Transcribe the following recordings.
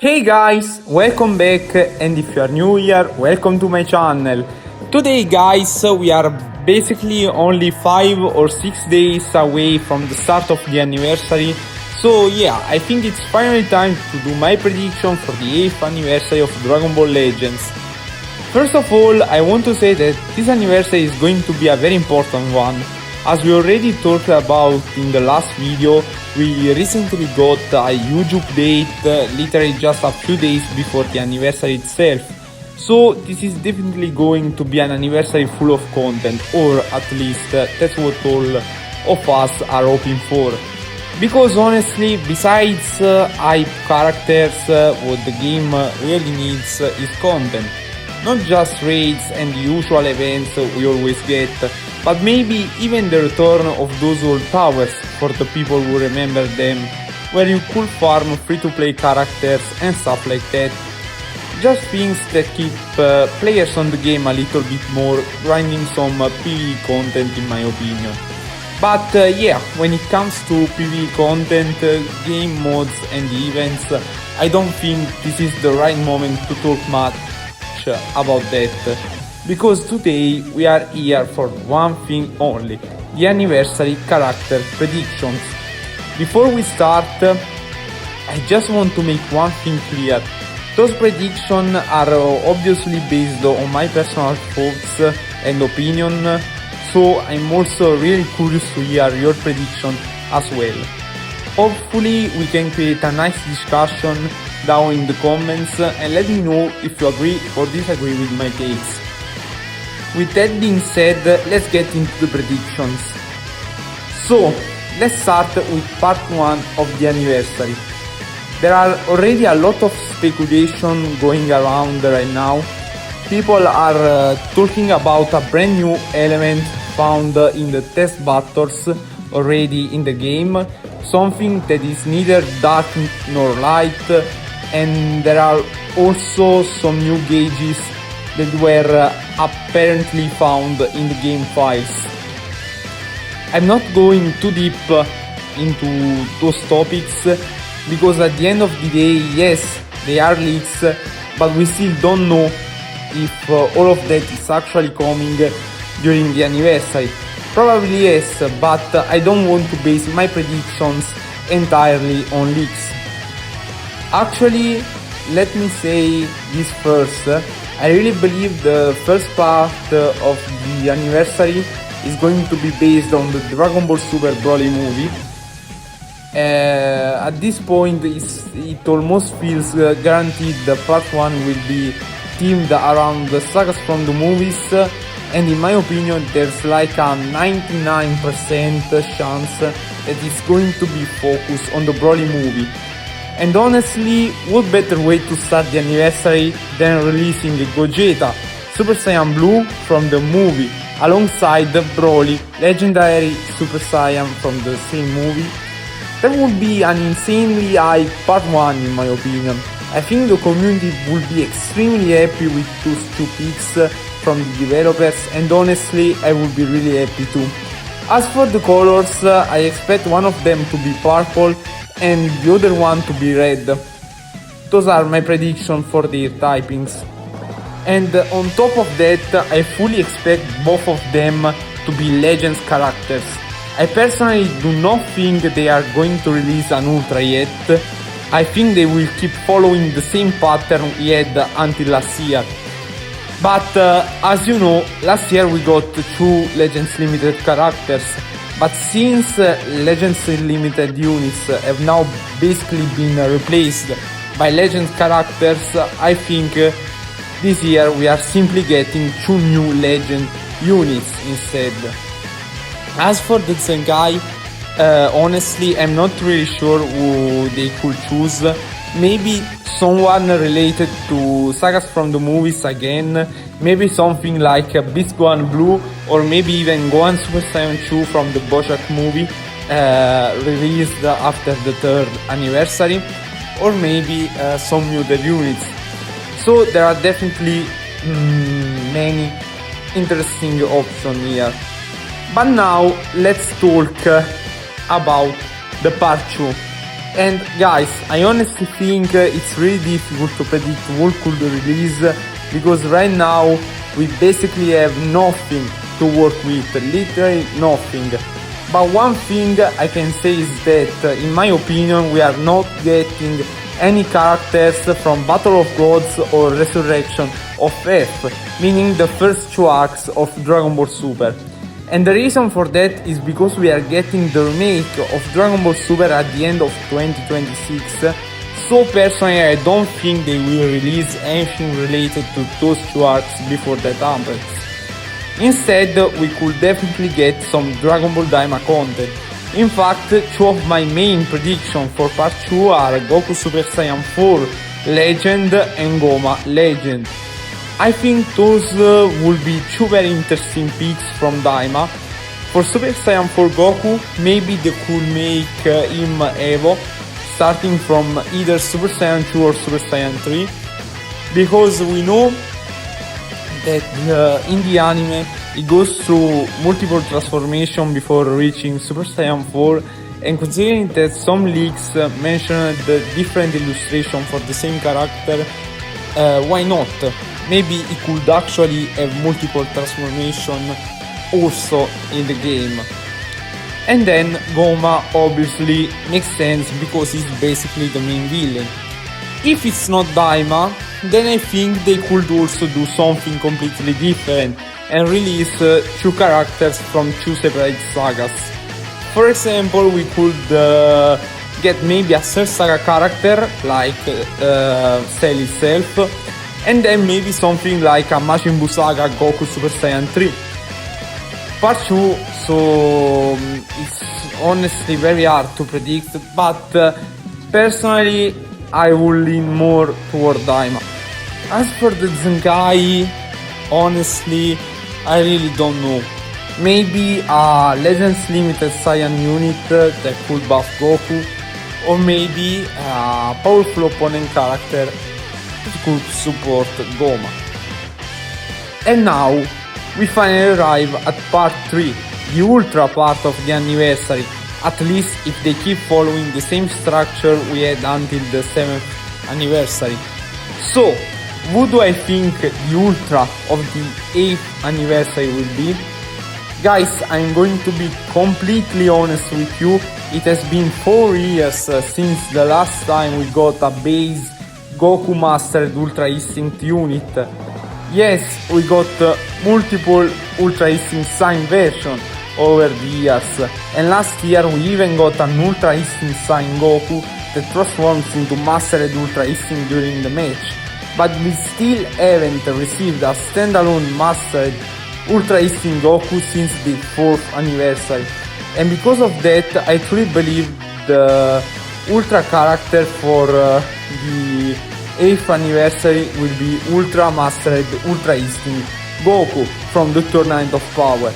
Hey guys, welcome back, and if you are new here, welcome to my channel. Today guys, we are basically only 5 or 6 days away from the start of the anniversary. So yeah, I think it's finally time to do my prediction for the 8th anniversary of Dragon Ball Legends. First of all, I want to say that this anniversary is going to be a very important one. As we already talked about in the last video, we recently got a huge update literally just a few days before the anniversary itself. So this is definitely going to be an anniversary full of content, or at least that's what all of us are hoping for. Because honestly, besides hype characters, what the game really needs is content. Not just raids and the usual events we always get, but maybe even the return of those old towers for the people who remember them, where you could farm free-to-play characters and stuff like that. Just things that keep players on the game a little bit more, grinding some PvE content in my opinion. But yeah, when it comes to PvE content, game modes and the events, I don't think this is the right moment to talk much about that, because today we are here for one thing only: the anniversary character predictions. Before we start, I just want to make one thing clear. Those predictions are obviously based on my personal thoughts and opinion, so I'm also really curious to hear your prediction as well. Hopefully we can create a nice discussion down in the comments and let me know if you agree or disagree with my takes. With that being said, let's get into the predictions. So, let's start with part 1 of the anniversary. There are already a lot of speculation going around right now. People are talking about a brand new element found in the test battles already in the game, something that is neither dark nor light, and there are also some new gauges that were apparently found in the game files. I'm not going too deep into those topics, because at the end of the day, yes, they are leaks, but we still don't know if all of that is actually coming during the anniversary. Probably yes, but I don't want to base my predictions entirely on leaks. Actually, let me say this first. I really believe the first part of the anniversary is going to be based on the Dragon Ball Super Broly movie. At this point, it almost feels guaranteed that part 1 will be themed around the sagas from the movies, and in my opinion there's like a 99% chance that it's going to be focused on the Broly movie. And honestly, what better way to start the anniversary than releasing Gogeta, Super Saiyan Blue from the movie, alongside Broly, legendary Super Saiyan from the same movie. That would be an insanely high part 1 in my opinion. I think the community will be extremely happy with those two picks from the developers, and honestly I would be really happy too. As for the colors, I expect one of them to be purple and the other one to be red. Those are my predictions for their typings. And on top of that, I fully expect both of them to be Legends characters. I personally do not think they are going to release an Ultra yet. I think they will keep following the same pattern we had until last year. But as you know, last year we got 2 Legends Limited characters. But since Legends Limited units have now basically been replaced by Legends characters, I think this year we are simply getting 2 new Legend units instead. As for the Zenkai, honestly I'm not really sure who they could choose. Maybe someone related to sagas from the movies again, maybe something like Beast Gohan Blue, or maybe even Gohan Super Saiyan 2 from the Bojack movie, released after the 3rd anniversary, or maybe some new dev units. So there are definitely many interesting options here. But now let's talk about the part 2. And guys, I honestly think it's really difficult to predict what could release, because right now we basically have nothing to work with, literally nothing. But one thing I can say is that, in my opinion, we are not getting any characters from Battle of Gods or Resurrection of F, meaning the first two arcs of Dragon Ball Super. And the reason for that is because we are getting the remake of Dragon Ball Super at the end of 2026, so personally I don't think they will release anything related to those two arcs before that happens. Instead, we could definitely get some Dragon Ball Daima content. In fact, two of my main predictions for part 2 are Goku Super Saiyan 4 Legend and Goma Legend. I think those will be two very interesting picks from Daima. For Super Saiyan 4 Goku, maybe they could make him Evo, starting from either Super Saiyan 2 or Super Saiyan 3, because we know that in the anime it goes through multiple transformations before reaching Super Saiyan 4, and considering that some leaks mention the different illustration for the same character, why not? Maybe it could actually have multiple transformations also in the game. And then Goma obviously makes sense because he's basically the main villain. If it's not Daima, then I think they could also do something completely different and release two characters from two separate sagas. For example, we could get maybe a Cell Saga character like Cell itself, and then maybe something like a Majin Buu Saga Goku Super Saiyan 3. Part 2, so it's honestly very hard to predict, but personally I would lean more toward Daima. As for the Zenkai, honestly I really don't know. Maybe a Legends Limited Saiyan unit that could buff Goku, or maybe a powerful opponent character that could support Goma. And now we finally arrive at part 3, the ultra part of the anniversary, at least if they keep following the same structure we had until the 7th anniversary. So, what do I think the ultra of the 8th anniversary will be? Guys, I'm going to be completely honest with you, it has been 4 years since the last time we got a base Goku Mastered Ultra Instinct unit. Yes, we got multiple Ultra Instinct Sign version over the years, and last year we even got an Ultra Instinct Sign Goku that transforms into Mastered Ultra Instinct during the match, but we still haven't received a standalone Mastered Ultra Instinct Goku since the 4th anniversary, and because of that I truly believe the Ultra character for the 8th anniversary will be Ultra Mastered Ultra Instinct Goku from the Tournament of Power.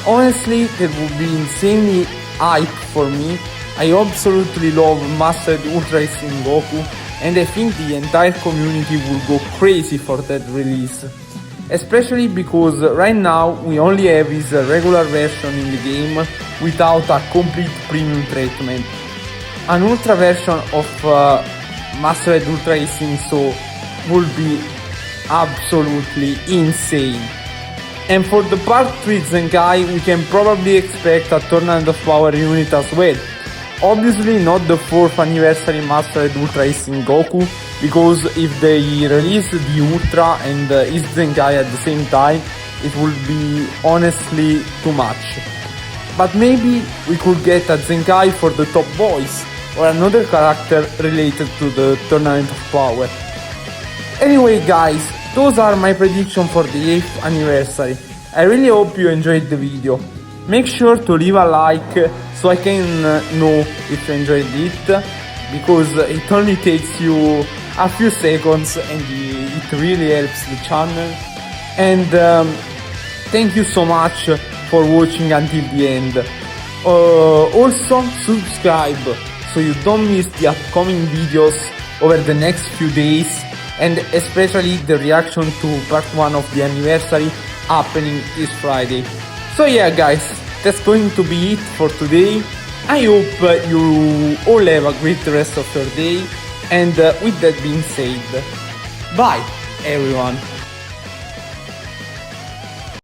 Honestly, that would be insanely hype for me. I absolutely love Mastered Ultra Instinct Goku, and I think the entire community will go crazy for that release. Especially because right now we only have his regular version in the game without a complete premium treatment. An ultra version of Mastered Ultra Instinct so would be absolutely insane. And for the part 3 Zenkai, we can probably expect a Tournament of Power unit as well. Obviously not the 4th anniversary Mastered Ultra Instinct Goku, because if they release the Ultra and his Zenkai at the same time, it would be honestly too much. But maybe we could get a Zenkai for the top boys, or another character related to the Tournament of Power. Anyway guys, those are my predictions for the 8th anniversary. I really hope you enjoyed the video. Make sure to leave a like so I can know if you enjoyed it, because it only takes you a few seconds and it really helps the channel. And thank you so much for watching until the end. Also subscribe so you don't miss the upcoming videos over the next few days, and especially the reaction to part 1 of the anniversary happening this Friday. So yeah guys, that's going to be it for today. I hope you all have a great rest of your day, and with that being said, bye everyone.